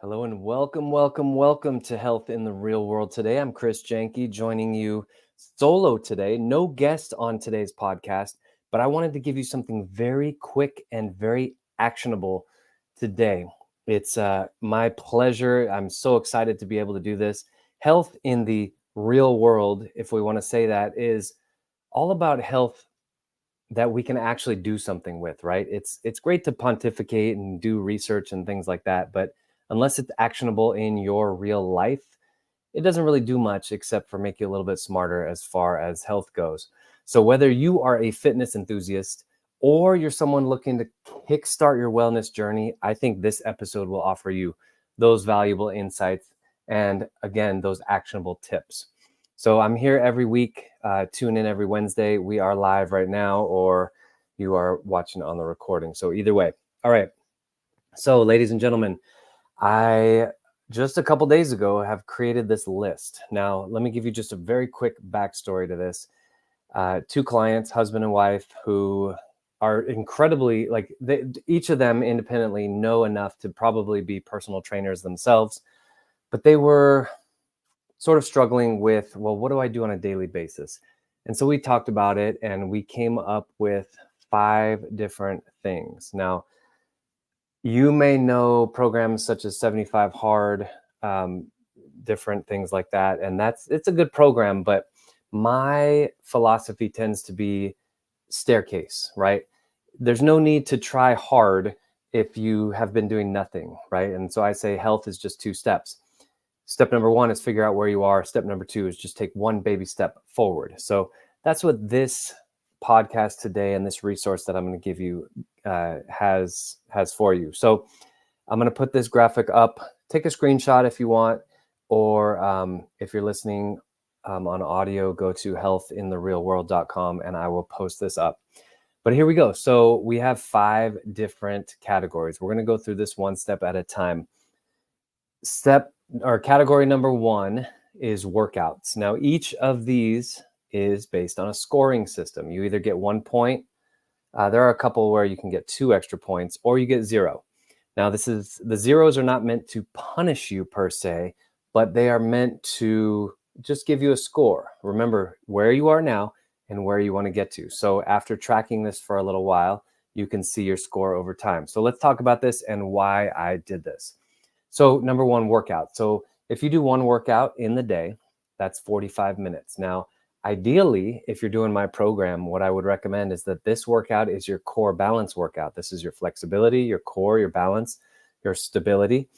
Hello and welcome to Health in the Real World. Today, I'm Chris Janke joining you solo today. No guest on today's podcast, but I wanted to give you something very quick and very actionable today. It's my pleasure. I'm so excited to be able to do this. Health in the real world, if we want to say that, is all about health that we can actually do something with, right? It's great to pontificate and do research and things like that, but unless it's actionable in your real life, it doesn't really do much except for make you a little bit smarter as far as health goes. So whether you are a fitness enthusiast or you're someone looking to kickstart your wellness journey, I think this episode will offer you those valuable insights and again, those actionable tips. So I'm here every week. Tune in every Wednesday. We are live right now, or you are watching on the recording. So either way. All right. So ladies and gentlemen, I just a couple days ago have created this list. Now, let me give you just a very quick backstory to this. Two clients, husband and wife, who are incredibly, each of them independently know enough to probably be personal trainers themselves, but they were sort of struggling with, well, what do I do on a daily basis? And so we talked about it and we came up with 5 different things. Now, you may know programs such as 75 Hard, different things like that. And it's a good program, but my philosophy tends to be staircase, right? There's no need to try hard if you have been doing nothing, right? And so I say health is just 2 steps. Step number 1 is figure out where you are. Step number 2 is just take one baby step forward. So that's what this podcast today and this resource that I'm going to give you has for you. So I'm going to put this graphic up. Take a screenshot if you want, or if you're listening on audio, go to healthintherealworld.com and I will post this up. But here we go. So we have 5 different categories. We're going to go through this one step at a time. Category number 1 is workouts. Now, each of these is based on a scoring system. You either get 1 point. There are a couple where you can get 2 extra points, or you get 0. Now, the zeros are not meant to punish you per se, but they are meant to just give you a score. Remember where you are now and where you want to get to. So after tracking this for a little while, you can see your score over time. So let's talk about this and why I did this. So number 1, workout. So if you do 1 workout in the day, that's 45 minutes. Now, ideally, if you're doing my program, what I would recommend is that this workout is your core balance workout. This is your flexibility, your core, your balance, your stability,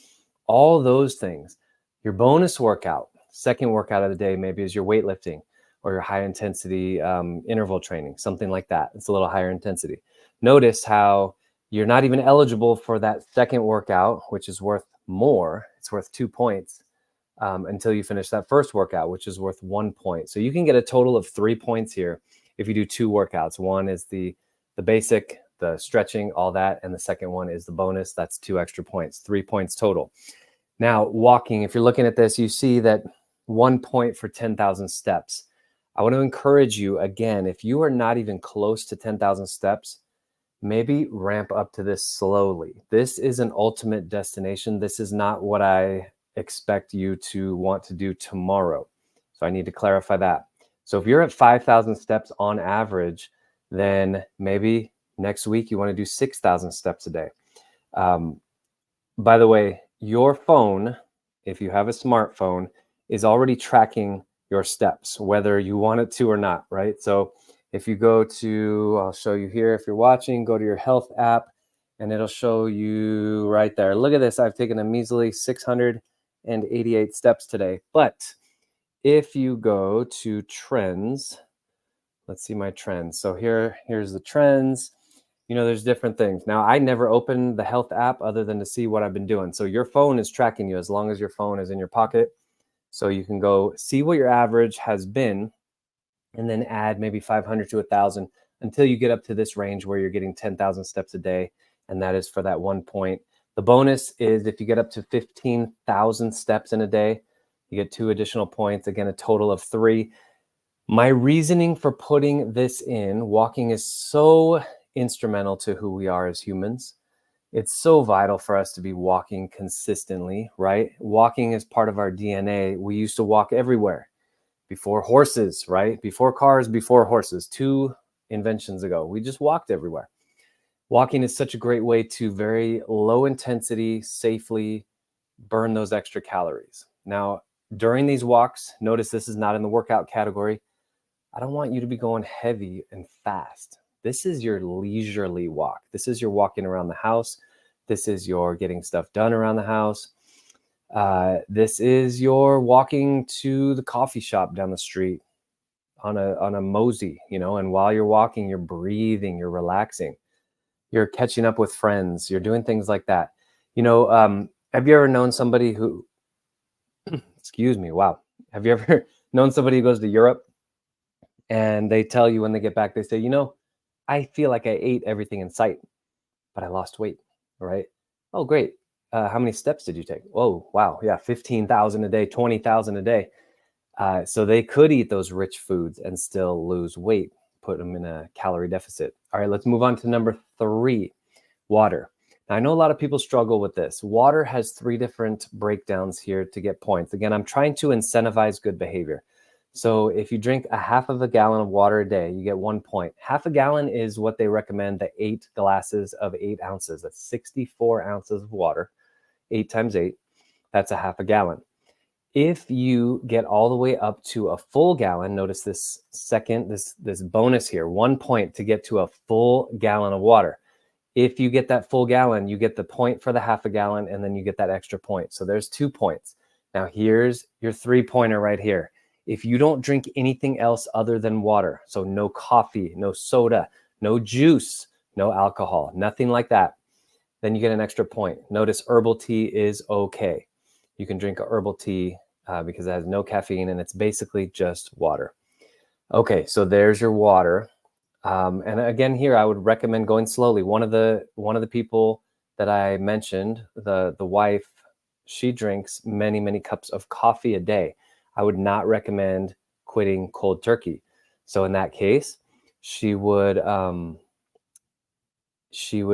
all those things. Your bonus workout, second workout of the day, maybe is your weightlifting or your high intensity interval training, something like that. It's a little higher intensity. Notice how you're not even eligible for that second workout, which is worth more. It's worth 2 points until you finish that first workout, which is worth 1 point. So you can get a total of 3 points here if you do 2 workouts. One is the basic, the stretching, all that. And the second one is the bonus. That's 2 extra points, 3 points total. Now, walking, if you're looking at this, you see that 1 point for 10,000 steps. I want to encourage you, again, if you are not even close to 10,000 steps, maybe ramp up to this slowly. This is an ultimate destination. This is not what I expect you to want to do tomorrow. So I need to clarify that. So if you're at 5,000 steps on average, then maybe next week you want to do 6,000 steps a day. By the way, your phone, if you have a smartphone, is already tracking your steps, whether you want it to or not, right? So if you go to, I'll show you here, if you're watching, go to your health app and it'll show you right there. Look at this. I've taken a measly 688 steps today. But if you go to trends, let's see my trends. So here's the trends. You know, there's different things. Now, I never open the health app other than to see what I've been doing. So your phone is tracking you as long as your phone is in your pocket. So you can go see what your average has been and then add maybe 500 to 1,000 until you get up to this range where you're getting 10,000 steps a day. And that is for that 1 point. The bonus is if you get up to 15,000 steps in a day, you get 2 additional points. Again, a total of 3. My reasoning for putting this in, walking is so instrumental to who we are as humans. It's so vital for us to be walking consistently, right? Walking is part of our DNA. We used to walk everywhere before horses, right? Before cars, before horses, two inventions ago. We just walked everywhere. Walking is such a great way to very low intensity, safely burn those extra calories. Now, during these walks, notice this is not in the workout category. I don't want you to be going heavy and fast. This is your leisurely walk. This is your walking around the house. This is your getting stuff done around the house. This is your walking to the coffee shop down the street on a mosey, and while you're walking, you're breathing, you're relaxing, you're catching up with friends, you're doing things like that. Have you ever known somebody who, excuse me, wow. Have you ever known somebody who goes to Europe and they tell you when they get back, they say, I feel like I ate everything in sight, but I lost weight, right? Oh, great. How many steps did you take? Oh, wow. Yeah, 15,000 a day, 20,000 a day. So they could eat those rich foods and still lose weight, put them in a calorie deficit. All right, let's move on to number 3, water. Now, I know a lot of people struggle with this. Water has 3 different breakdowns here to get points. Again, I'm trying to incentivize good behavior. So if you drink a half of a gallon of water a day, you get 1 point. Half a gallon is what they recommend, the 8 glasses of 8 ounces. That's 64 ounces of water. 8 times 8, that's a half a gallon. If you get all the way up to a full gallon, notice this bonus here, 1 point to get to a full gallon of water. If you get that full gallon, you get the point for the half a gallon, and then you get that extra point. So there's 2 points. Now here's your 3-pointer right here. If you don't drink anything else other than water, so no coffee, no soda, no juice, no alcohol, nothing like that, then you get an extra point. Notice herbal tea is okay. You can drink a herbal tea because it has no caffeine and it's basically just water. Okay, so there's your water. And again, here I would recommend going slowly. One of the people that I mentioned, the wife, she drinks many, many cups of coffee a day. I would not recommend quitting cold turkey. So in that case, she would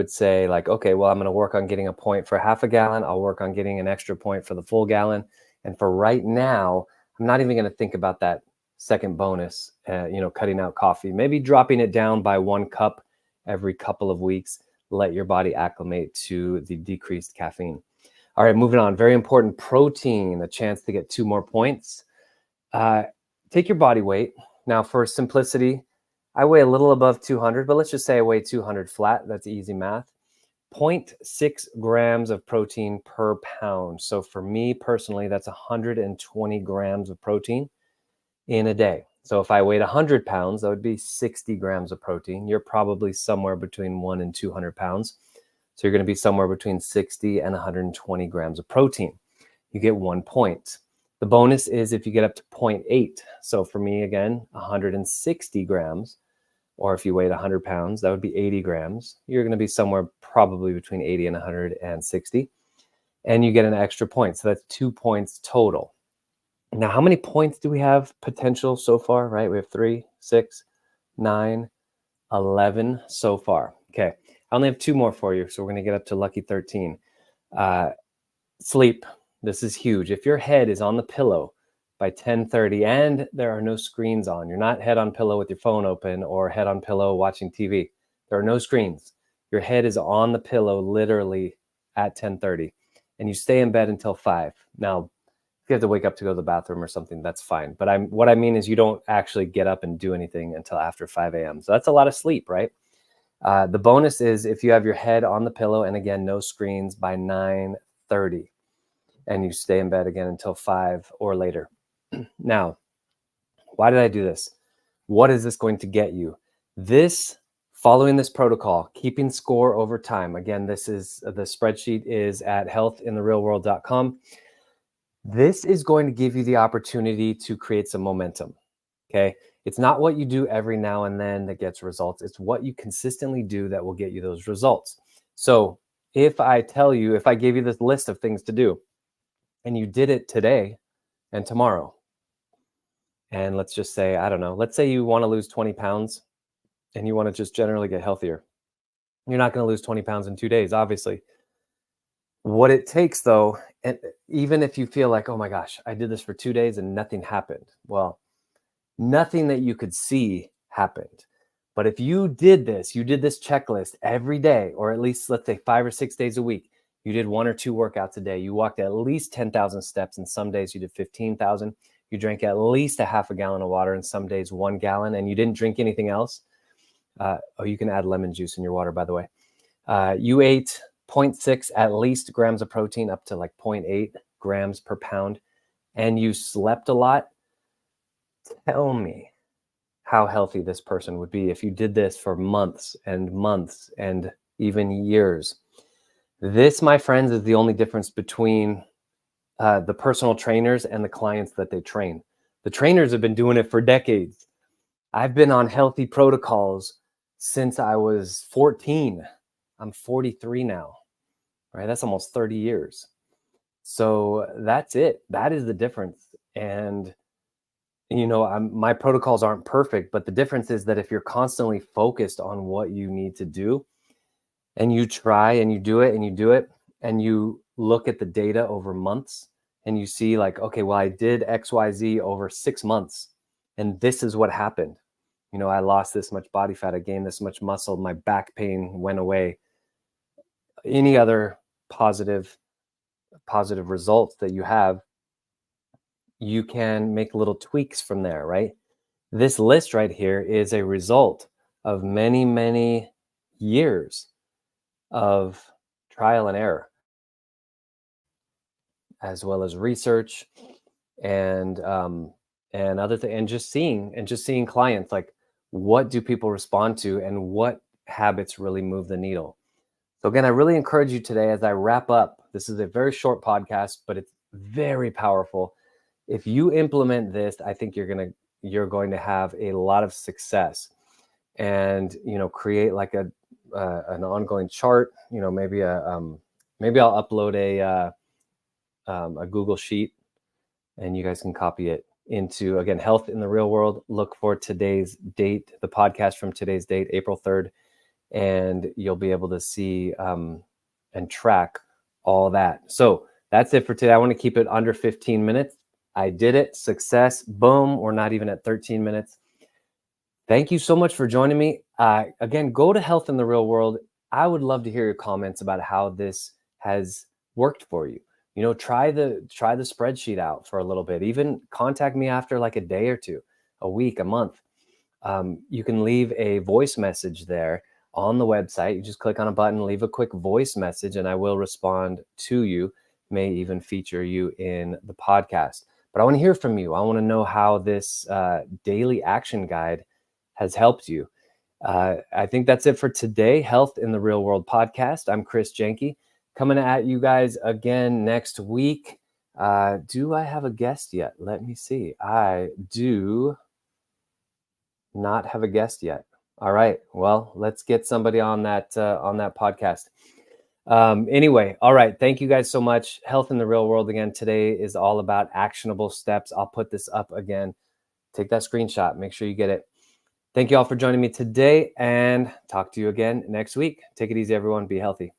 say like, okay, well, I'm going to work on getting a point for half a gallon. I'll work on getting an extra point for the full gallon. And for right now, I'm not even going to think about that second bonus, cutting out coffee, maybe dropping it down by 1 cup every couple of weeks. Let your body acclimate to the decreased caffeine. All right, moving on. Very important, protein, a chance to get 2 more points. Take your body weight. Now, for simplicity, I weigh a little above 200, but let's just say I weigh 200 flat. That's easy math. 0.6 grams of protein per pound. So for me personally, that's 120 grams of protein in a day. So if I weighed 100 pounds, that would be 60 grams of protein. You're probably somewhere between 1 and 200 pounds. So you're going to be somewhere between 60 and 120 grams of protein. You get 1 point. The bonus is if you get up to 0.8. So for me, again, 160 grams, or if you weighed 100 pounds, that would be 80 grams. You're going to be somewhere probably between 80 and 160. And you get an extra point. So that's 2 points total. Now, how many points do we have potential so far, right? We have 3, 6, 9, 11 so far. Okay. I only have 2 more for you. So we're going to get up to lucky 13. Sleep. This is huge. If your head is on the pillow by 10:30 and there are no screens on, you're not head on pillow with your phone open or head on pillow watching TV. There are no screens. Your head is on the pillow literally at 10:30 and you stay in bed until 5. Now, if you have to wake up to go to the bathroom or something, that's fine. But what I mean is you don't actually get up and do anything until after 5 a.m. So that's a lot of sleep, right? The bonus is if you have your head on the pillow and again, no screens by 9:30 and you stay in bed again until 5 or later. Now, why did I do this? What is this going to get you? Following this protocol, keeping score over time. Again, the spreadsheet is at healthintherealworld.com. This is going to give you the opportunity to create some momentum. Okay. It's not what you do every now and then that gets results. It's what you consistently do that will get you those results. So if I gave you this list of things to do and you did it today and tomorrow, and let's just say, I don't know, let's say you want to lose 20 pounds and you want to just generally get healthier. You're not going to lose 20 pounds in 2 days, obviously. What it takes, though, and even if you feel like, oh my gosh, I did this for 2 days and nothing happened. Well, nothing that you could see happened. But if you did this checklist every day, or at least let's say 5 or 6 days a week, you did 1 or 2 workouts a day, you walked at least 10,000 steps, and some days you did 15,000, you drank at least a half a gallon of water, and some days 1 gallon, and you didn't drink anything else. Oh, you can add lemon juice in your water, by the way. You ate zero 0.6 at least grams of protein up to like 0.8 grams per pound, and you slept a lot. Tell me how healthy this person would be if you did this for months and months and even years. This, my friends, is the only difference between the personal trainers and the clients that they train. The trainers have been doing it for decades. I've been on healthy protocols since I was 14. I'm 43 now, right? That's almost 30 years. So that's it. That is the difference. And my protocols aren't perfect, but the difference is that if you're constantly focused on what you need to do, and you try and you do it and you do it, and you look at the data over months, and you see like, okay, well, I did XYZ over 6 months, and this is what happened. I lost this much body fat, I gained this much muscle, my back pain went away. Any other positive results that you have, you can make little tweaks from there, right? This list right here is a result of many, many years of trial and error, as well as research and other things, and just seeing clients, like, what do people respond to and what habits really move the needle. So again, I really encourage you today, as I wrap up, this is a very short podcast, but it's very powerful. If you implement this, I think you're going to have a lot of success, and create like an ongoing chart. Maybe I'll upload a Google sheet, and you guys can copy it into, again, Health in the Real World. Look for today's date, the podcast from today's date, April 3rd, and you'll be able to see and track all that. So that's it for today. I want to keep it under 15 minutes. I did it. Success. Boom. We're not even at 13 minutes. Thank you so much for joining me. Again, go to Health in the Real World. I would love to hear your comments about how this has worked for you. Try the spreadsheet out for a little bit. Even contact me after like a day or two, a week, a month. You can leave a voice message there on the website. You just click on a button, leave a quick voice message, and I will respond to you. May even feature you in the podcast. But I want to hear from you. I want to know how this daily action guide has helped you. I think that's it for today. Health in the Real World podcast. I'm Chris Janke, coming at you guys again next week. Do I have a guest yet? Let me see. I do not have a guest yet. All right. Well, let's get somebody on that podcast. Anyway, all right. Thank you guys so much. Health in the Real World again today is all about actionable steps. I'll put this up again. Take that screenshot. Make sure you get it. Thank you all for joining me today, and talk to you again next week. Take it easy, everyone. Be healthy.